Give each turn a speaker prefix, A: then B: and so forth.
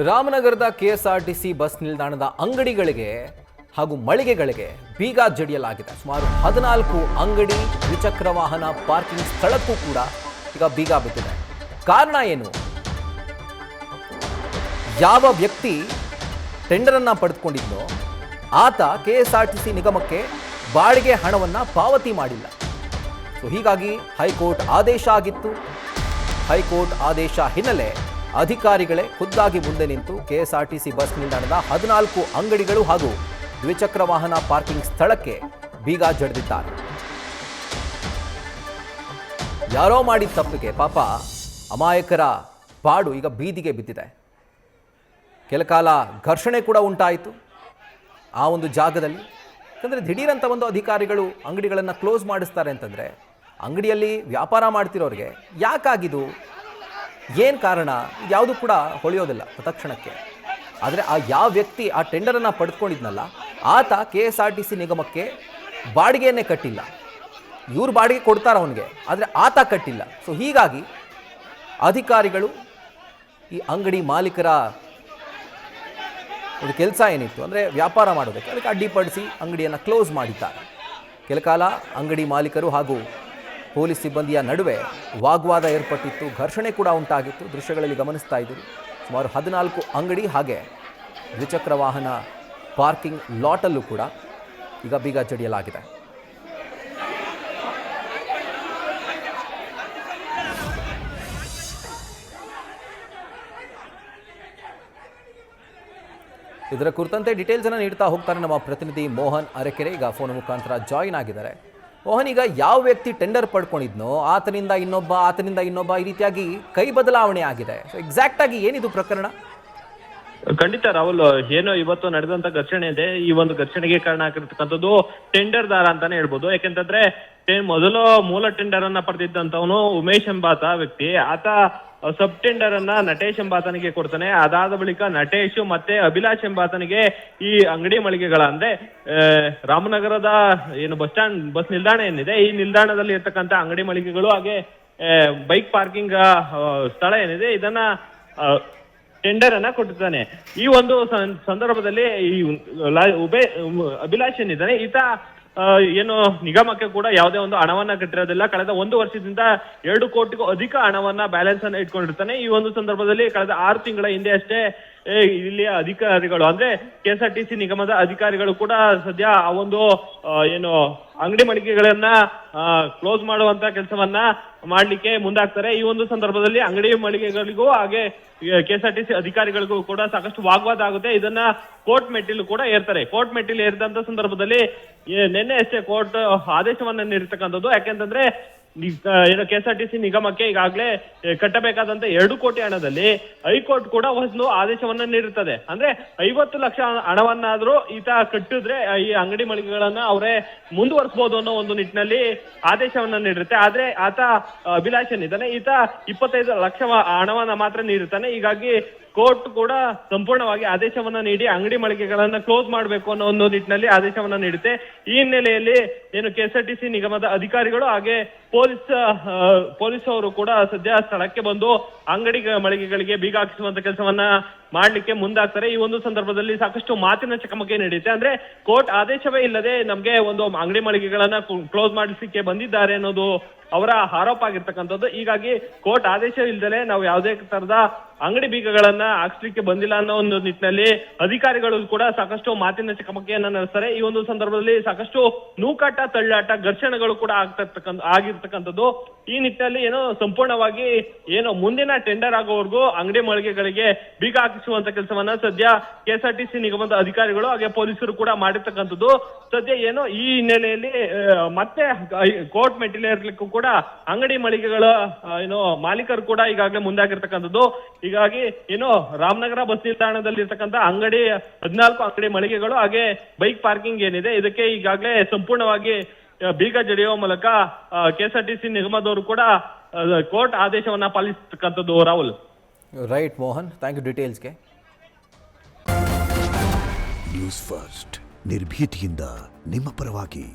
A: ರಾಮನಗರದ KSRTC bus ನಿಲ್ದಾಣದ ಅಂಗಡಿಗಳಿಗೆ ಹಾಗೂ ಮಳಿಗೆಗಳಿಗೆ ಬೀಗ ಜಡಿಯಲಾಗಿದೆ. ಸುಮಾರು 14 ಅಂಗಡಿ, ದ್ವಿಚಕ್ರ ವಾಹನ ಪಾರ್ಕಿಂಗ್ ಸ್ಥಳಕ್ಕೂ ಕೂಡ ಈಗ ಬೀಗ ಬಿದ್ದಿದೆ. ಕಾರಣ ಏನು? ಯಾವ ವ್ಯಕ್ತಿ ಟೆಂಡರ್ ಅನ್ನು ಪಡೆದುಕೊಂಡಿದ್ನೋ ಆತ ಕೆಎಸ್ಆರ್ಟಿಸಿ ನಿಗಮಕ್ಕೆ ಬಾಡಿಗೆ ಹಣವನ್ನು ಪಾವತಿ ಮಾಡಿಲ್ಲ. ಹೀಗಾಗಿ ಹೈಕೋರ್ಟ್ ಆದೇಶ ಆಗಿತ್ತು. ಹೈಕೋರ್ಟ್ ಆದೇಶ ಹಿನ್ನೆಲೆ ಅಧಿಕಾರಿಗಳೇ ಖುದ್ದಾಗಿ ಮುಂದೆ ನಿಂತು ಕೆಎಸ್ಆರ್ಟಿಸಿ ಬಸ್ ನಿಲ್ದಾಣದ 14 ಅಂಗಡಿಗಳು ಹಾಗೂ ದ್ವಿಚಕ್ರ ವಾಹನ ಪಾರ್ಕಿಂಗ್ ಸ್ಥಳಕ್ಕೆ ಬೀಗ ಜಡಿದಿದ್ದಾರೆ. ಯಾರೋ ಮಾಡಿದ ತಪ್ಪಿಗೆ ಪಾಪ ಅಮಾಯಕರ ಪಾಡು ಈಗ ಬೀದಿಗೆ ಬಿದ್ದಿದೆ. ಕೆಲಕಾಲ ಘರ್ಷಣೆ ಕೂಡ ಉಂಟಾಯಿತು ಆ ಒಂದು ಜಾಗದಲ್ಲಿ. ಯಾಕಂದರೆ ದಿಢೀರಂತ ಒಂದು ಅಧಿಕಾರಿಗಳು ಅಂಗಡಿಗಳನ್ನು ಕ್ಲೋಸ್ ಮಾಡಿಸ್ತಾರೆ ಅಂತಂದರೆ ಅಂಗಡಿಯಲ್ಲಿ ವ್ಯಾಪಾರ ಮಾಡ್ತಿರೋರಿಗೆ ಯಾಕಾಗಿದು, ಏನು ಕಾರಣ, ಯಾವುದು ಕೂಡ ಹೊಳೆಯೋದಿಲ್ಲ ತತ್ಕ್ಷಣಕ್ಕೆ. ಆದರೆ ಆ ಯಾವ ವ್ಯಕ್ತಿ ಆ ಟೆಂಡರನ್ನು ಪಡೆದುಕೊಂಡಿದ್ನಲ್ಲ ಆತ ಕೆಎಸ್ಆರ್ಟಿಸಿ ನಿಗಮಕ್ಕೆ ಬಾಡಿಗೆಯನ್ನೇ ಕಟ್ಟಿಲ್ಲ. ಇವ್ರು ಬಾಡಿಗೆ ಕೊಡ್ತಾರೆ ಅವನಿಗೆ, ಆದರೆ ಆತ ಕಟ್ಟಿಲ್ಲ. ಹೀಗಾಗಿ ಅಧಿಕಾರಿಗಳು ಈ ಅಂಗಡಿ ಮಾಲೀಕರ ಒಂದು ಕೆಲಸ ಏನಿತ್ತು ಅಂದರೆ ವ್ಯಾಪಾರ ಮಾಡೋದಕ್ಕೆ ಅದಕ್ಕೆ ಅಡ್ಡಿಪಡಿಸಿ ಅಂಗಡಿಯನ್ನು ಕ್ಲೋಸ್ ಮಾಡಿದ್ದಾರೆ. ಕೆಲಕಾಲ ಅಂಗಡಿ ಮಾಲೀಕರು ಹಾಗೂ ಪೊಲೀಸ್ ಸಿಬ್ಬಂದಿಯ ನಡುವೆ ವಾಗ್ವಾದ ಏರ್ಪಟ್ಟಿತ್ತು, ಘರ್ಷಣೆ ಕೂಡ ಉಂಟಾಗಿತ್ತು. ದೃಶ್ಯಗಳಲ್ಲಿ ಗಮನಿಸ್ತಾ ಇದ್ದೀರಿ. ಸುಮಾರು 14 ಅಂಗಡಿ ಹಾಗೆ ದ್ವಿಚಕ್ರ ವಾಹನ ಪಾರ್ಕಿಂಗ್ ಲಾಟಲ್ಲೂ ಕೂಡ ಈಗ ಬೀಗ ಜಡಿಯಲಾಗಿದೆ. ಇದರ ಕುರಿತಂತೆ ಡೀಟೇಲ್ಸ್ ಅನ್ನು ನೀಡ್ತಾ ಹೋಗ್ತಾರೆ ನಮ್ಮ ಪ್ರತಿನಿಧಿ ಮೋಹನ್ ಅರೆಕೆರೆ. ಈಗ ಫೋನ್ ಮುಖಾಂತರ ಜಾಯಿನ್ ಆಗಿದ್ದಾರೆ. ಮೋಹನ್, ಈಗ ಯಾವ ವ್ಯಕ್ತಿ ಟೆಂಡರ್ ಪಡ್ಕೊಂಡಿದ್ನೋ ಆತನಿಂದ ಇನ್ನೊಬ್ಬ ಈ ರೀತಿಯಾಗಿ ಕೈ ಬದಲಾವಣೆ ಆಗಿದೆ. ಎಕ್ಸಾಕ್ಟ್ ಆಗಿ ಏನಿದು ಪ್ರಕರಣ?
B: ಖಂಡಿತ ರಾಹುಲ್, ಏನೋ ಇವತ್ತು ನಡೆದಂತ ಘರ್ಷಣೆ ಇದೆ. ಈ ಒಂದು ಘರ್ಷಣೆಗೆ ಕಾರಣ ಆಗಿರ್ತಕ್ಕಂಥದ್ದು ಟೆಂಡರ್ ದಾರ ಅಂತಾನೆ ಹೇಳ್ಬೋದು. ಯಾಕೆಂತಂದ್ರೆ ಮೊದಲು ಮೂಲ ಟೆಂಡರ್ ಅನ್ನ ಪಡೆದಿದ್ದಂತವನು ಉಮೇಶ್ ಎಂಬಾತ ವ್ಯಕ್ತಿ, ಆತ ಸಬ್ ಟೆಂಡರ್ ಅನ್ನ ನಟೇಶ್ ಎಂಬಾತನಿಗೆ ಕೊಡ್ತಾನೆ. ಅದಾದ ಬಳಿಕ ನಟೇಶ್ ಮತ್ತೆ ಅಭಿಲಾಷ್ ಎಂಬಾತನಿಗೆ ಈ ಅಂಗಡಿ ಮಳಿಗೆಗಳ ಅಂದ್ರೆ ರಾಮನಗರದ ಏನು ಬಸ್ ನಿಲ್ದಾಣ ಏನಿದೆ ಈ ನಿಲ್ದಾಣದಲ್ಲಿ ಇರ್ತಕ್ಕಂಥ ಅಂಗಡಿ ಮಳಿಗೆಗಳು ಹಾಗೆ ಬೈಕ್ ಪಾರ್ಕಿಂಗ್ ಸ್ಥಳ ಏನಿದೆ ಇದನ್ನ ಟೆಂಡರ್ ಅನ್ನ ಕೊಟ್ಟಿದ್ದಾನೆ. ಈ ಒಂದು ಸಂದರ್ಭದಲ್ಲಿ ಈ ಅಭಿಲಾಷ್ ಏನಿದ್ದಾನೆ ಈತ ಏನು ನಿಗಮಕ್ಕೆ ಕೂಡ ಯಾವುದೇ ಒಂದು ಹಣವನ್ನ ಕಟ್ಟಿರೋದಿಲ್ಲ. ಕಳೆದ 1 ವರ್ಷದಿಂದ 2 ಕೋಟಿಗೂ ಅಧಿಕ ಹಣವನ್ನ ಬ್ಯಾಲೆನ್ಸ್ ಅನ್ನ ಇಟ್ಕೊಂಡಿರ್ತಾನೆ. ಈ ಒಂದು ಸಂದರ್ಭದಲ್ಲಿ ಕಳೆದ 6 ತಿಂಗಳ ಹಿಂದೆ ಅಷ್ಟೇ ಇಲ್ಲಿಯ ಅಧಿಕಾರಿಗಳು ಅಂದ್ರೆ ಕೆಎಸ್ಆರ್ಟಿಸಿ ನಿಗಮದ ಅಧಿಕಾರಿಗಳು ಕೂಡ ಸದ್ಯ ಆ ಒಂದು ಏನು ಅಂಗಡಿ ಮಳಿಗೆಗಳನ್ನ ಕ್ಲೋಸ್ ಮಾಡುವಂತ ಕೆಲಸವನ್ನ ಮಾಡ್ಲಿಕ್ಕೆ ಮುಂದಾಗ್ತಾರೆ. ಈ ಒಂದು ಸಂದರ್ಭದಲ್ಲಿ ಅಂಗಡಿ ಮಳಿಗೆಗಳಿಗೂ ಹಾಗೆ ಕೆಎಸ್ಆರ್ಟಿಸಿ ಅಧಿಕಾರಿಗಳಿಗೂ ಕೂಡ ಸಾಕಷ್ಟು ವಾಗ್ವಾದ ಆಗುತ್ತೆ. ಇದನ್ನ ಕೋರ್ಟ್ ಮೆಟ್ಟಿಲು ಕೂಡ ಏರ್ತಾರೆ. ಕೋರ್ಟ್ ಮೆಟ್ಟಿಲು ಏರಿದಂತ ಸಂದರ್ಭದಲ್ಲಿ ನಿನ್ನೆ ಅಷ್ಟೇ ಕೋರ್ಟ್ ಆದೇಶವನ್ನ ನೀಡಿರ್ತಕ್ಕಂಥದ್ದು. ಯಾಕೆಂತಂದ್ರೆ ಏನು ಕೆಎಸ್ಆರ್ಟಿಸಿ ನಿಗಮಕ್ಕೆ ಈಗಾಗಲೇ ಕಟ್ಟಬೇಕಾದಂತ 2 ಕೋಟಿ ಹಣದಲ್ಲಿ ಹೈಕೋರ್ಟ್ ಕೂಡ ಒಂದು ಆದೇಶವನ್ನ ನೀಡುತ್ತದೆ. ಅಂದ್ರೆ 50 ಲಕ್ಷ ಹಣವನ್ನಾದ್ರೂ ಈತ ಕಟ್ಟಿದ್ರೆ ಈ ಅಂಗಡಿ ಮಳಿಗೆಗಳನ್ನ ಅವರೇ ಮುಂದುವರಿಸಬಹುದು ಅನ್ನೋ ಒಂದು ನಿಟ್ಟಿನಲ್ಲಿ ಆದೇಶವನ್ನ ನೀಡಿರುತ್ತೆ. ಆದ್ರೆ ಆತ ಅಭಿಲಾಷನ್ ಇದ್ದಾನೆ, ಈತ 25 ಲಕ್ಷ ಹಣವನ್ನ ಮಾತ್ರ ನೀಡುತ್ತಾನೆ. ಹೀಗಾಗಿ ಕೋರ್ಟ್ ಕೂಡ ಸಂಪೂರ್ಣವಾಗಿ ಆದೇಶವನ್ನ ನೀಡಿ ಅಂಗಡಿ ಮಳಿಗೆಗಳನ್ನ ಕ್ಲೋಸ್ ಮಾಡಬೇಕು ಅನ್ನೋ ಒಂದು ನಿಟ್ಟಿನಲ್ಲಿ ಆದೇಶವನ್ನ ನೀಡುತ್ತೆ. ಈ ಹಿನ್ನೆಲೆಯಲ್ಲಿ ಏನು ಕೆಎಸ್ಆರ್ಟಿಸಿ ನಿಗಮದ ಅಧಿಕಾರಿಗಳು ಹಾಗೆ ಪೊಲೀಸ್ ಅವರು ಕೂಡ ಸದ್ಯ ಸ್ಥಳಕ್ಕೆ ಬಂದು ಅಂಗಡಿ ಮಳಿಗೆಗಳಿಗೆ ಬೀಗ ಹಾಕಿಸುವಂತ ಕೆಲಸವನ್ನ ಮಾಡ್ಲಿಕ್ಕೆ ಮುಂದಾಗ್ತಾರೆ. ಈ ಒಂದು ಸಂದರ್ಭದಲ್ಲಿ ಸಾಕಷ್ಟು ಮಾತಿನ ಚಕಮಕಿ ನಡೆಯುತ್ತೆ. ಅಂದ್ರೆ ಕೋರ್ಟ್ ಆದೇಶವೇ ಇಲ್ಲದೆ ನಮ್ಗೆ ಒಂದು ಅಂಗಡಿ ಮಳಿಗೆಗಳನ್ನ ಕ್ಲೋಸ್ ಮಾಡಿಸಲಿಕ್ಕೆ ಬಂದಿದ್ದಾರೆ ಅನ್ನೋದು ಅವರ ಆರೋಪ ಆಗಿರ್ತಕ್ಕಂಥದ್ದು. ಹೀಗಾಗಿ ಕೋರ್ಟ್ ಆದೇಶ ಇಲ್ದಲೆ ನಾವು ಯಾವುದೇ ತರದ ಅಂಗಡಿ ಬೀಗಗಳನ್ನ ಹಾಕ್ಸ್ಲಿಕ್ಕೆ ಬಂದಿಲ್ಲ ಅನ್ನೋ ಒಂದು ನಿಟ್ಟಿನಲ್ಲಿ ಅಧಿಕಾರಿಗಳು ಕೂಡ ಸಾಕಷ್ಟು ಮಾತಿನ ಚಕಮಕಿಯನ್ನ ನಡೆಸ್ತಾರೆ. ಈ ಒಂದು ಸಂದರ್ಭದಲ್ಲಿ ಸಾಕಷ್ಟು ನೂಕಾಟ, ತಳ್ಳಾಟ, ಘರ್ಷಣೆಗಳು ಕೂಡ ಆಗಿರ್ತಕ್ಕಂಥದ್ದು. ಈ ನಿಟ್ಟಿನಲ್ಲಿ ಏನೋ ಸಂಪೂರ್ಣವಾಗಿ ಏನೋ ಮುಂದಿನ ಟೆಂಡರ್ ಆಗೋವರೆಗೂ ಅಂಗಡಿ ಮಳಿಗೆಗಳಿಗೆ ಬೀಗ ಹಾಕಿಸುವಂತ ಕೆಲಸವನ್ನ ಸದ್ಯ ಕೆಎಸ್ಆರ್ಟಿಸಿ ನಿಗಮದ ಅಧಿಕಾರಿಗಳು ಹಾಗೆ ಪೊಲೀಸರು ಕೂಡ ಮಾಡಿರ್ತಕ್ಕಂಥದ್ದು. ಸದ್ಯ ಏನೋ ಈ ಹಿನ್ನೆಲೆಯಲ್ಲಿ ಮತ್ತೆ ಕೋರ್ಟ್ ಮೆಟ್ಟಿಲೇರ್ಲಿಕ್ಕೂ ಕೂಡ ಅಂಗಡಿ ಮಳಿಗೆಗಳ ಏನೋ ಮಾಲೀಕರು ಕೂಡ ಈಗಾಗಲೇ ಮುಂದಾಗಿರ್ತಕ್ಕಂಥದ್ದು. ಹೀಗಾಗಿ ಏನು ರಾಮನಗರ ಬಸ್ ನಿಲ್ದಾಣದಲ್ಲಿ ಇರ್ತಕ್ಕಂಥ 14 ಅಂಗಡಿ ಮಳಿಗೆಗಳು ಹಾಗೆ ಬೈಕ್ ಪಾರ್ಕಿಂಗ್ ಏನಿದೆ ಇದಕ್ಕೆ ಈಗಾಗಲೇ ಸಂಪೂರ್ಣವಾಗಿ ಬೀಗ ಜಡಿಯುವ ಮೂಲಕ ಕೆಎಸ್ಆರ್ಟಿಸಿ ನಿಗಮದವರು ಕೂಡ ಕೋರ್ಟ್ ಆದೇಶವನ್ನ ಪಾಲಿಸತಕ್ಕಂಥದ್ದು. Rahul.
A: Right Mohan, thank you ಡೀಟೇಲ್ಸ್ಗೆ.
C: ನ್ಯೂಸ್ ಫಸ್ಟ್ ನಿರ್ಭೀತಿಯಿಂದ ನಿಮ್ಮ ಪರವಾಗಿ.